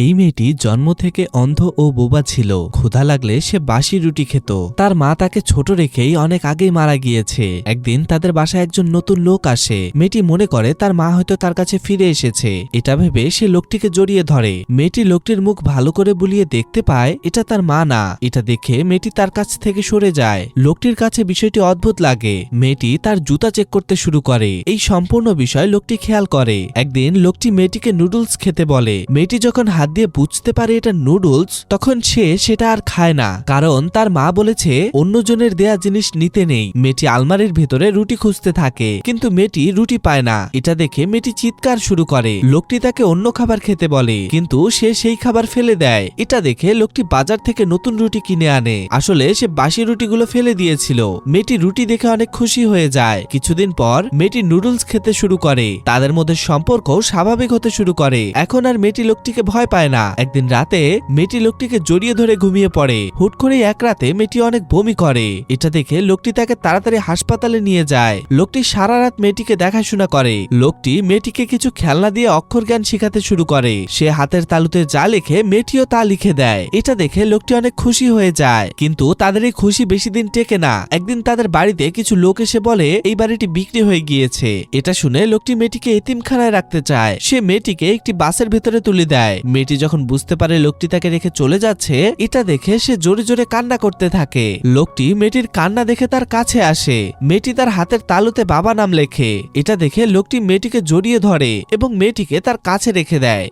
এই মেয়েটি জন্ম থেকে অন্ধ ও বোবা ছিল। ক্ষুধা লাগলে সে বাসি রুটি খেত। তার মা তাকে ছোট রেখেই অনেক আগেই মারা গিয়েছে। একদিন তাদের বাসায় একজন নতুন লোক আসে। মেয়েটি মনে করে তার মা হয়তো তার কাছে ফিরে এসেছে। এটা ভেবে সে লোকটিকে জড়িয়ে ধরে। মেয়েটি লোকটির মুখ ভালো করে বুলিয়ে দেখতে পায় এটা তার মা না। এটা দেখে মেয়েটি তার কাছ থেকে সরে যায়। লোকটির কাছে বিষয়টি অদ্ভুত লাগে। মেয়েটি তার জুতা চেক করতে শুরু করে। এই সম্পূর্ণ বিষয় লোকটি খেয়াল করে। একদিন লোকটি মেয়েটিকে নুডলস খেতে বলে। মেয়েটি যখন হাত দিয়ে বুঝতে পারে এটা নুডলস, তখন সে সেটা আর খায় না, কারণ তার মা বলেছে অন্যজনের দেয়া জিনিস নিতে নেই। মেয়েটি আলমারির ভেতরে রুটি খুঁজতে থাকে, কিন্তু মেয়েটি রুটি পায় না। এটা দেখে মেয়েটি চিৎকার শুরু করে। লোকটি তাকে অন্য খাবার খেতে বলে, কিন্তু সে সেই খাবার ফেলে দেয়। এটা দেখে লোকটি বাজার থেকে নতুন রুটি কিনে আনে। আসলে সে বাসি রুটিগুলো ফেলে দিয়েছিল। মেয়েটি রুটি দেখে অনেক খুশি হয়ে যায়। কিছুদিন পর মেয়েটি নুডলস খেতে শুরু করে। তাদের মধ্যে সম্পর্ক স্বাভাবিক হতে শুরু করে। এখন আর মেয়েটি লোকটিকে ভয় পায় না। একদিন রাতে মেয়েটি লোকটিকে জড়িয়ে ধরে ঘুমিয়ে পড়ে। হুট করে এক রাতে মেয়েটি অনেক বমি করে। এটা দেখে লোকটি তাকে তাড়াতাড়ি হাসপাতালে নিয়ে যায়। লোকটি সারা রাত মেয়েটিকে দেখাশোনা করে। লোকটি মেয়েটিকে কিছু খেলনা দিয়ে অক্ষর জ্ঞান শেখাতে শুরু করে। সে হাতের তালুতে যা লেখে মেয়েটিও তা লিখে দেয়। এটা দেখে লোকটি অনেক খুশি হয়ে যায়, কিন্তু তাদের এই খুশি বেশি দিন টেকে না। একদিন তাদের বাড়িতে কিছু লোক এসে বলে এই বাড়িটি বিক্রি হয়ে গিয়েছে। এটা শুনে লোকটি মেয়েটিকে এতিমখানায় রাখতে চায়। সে মেয়েটিকে একটি বাসের ভেতরে তুলে দেয়। মেয়েটি যখন বুঝতে পারে লোকটি তাকে রেখে চলে যাচ্ছে, এটা দেখে সে জোরে জোরে কান্না করতে থাকে। লোকটি মেয়েটির কান্না দেখে তার কাছে আসে। মেয়েটি তার হাতের তালুতে বাবা নাম লেখে। এটা দেখে লোকটি মেয়েটিকে জড়িয়ে ধরে এবং মেয়েটিকে তার কাছে রেখে দেয়।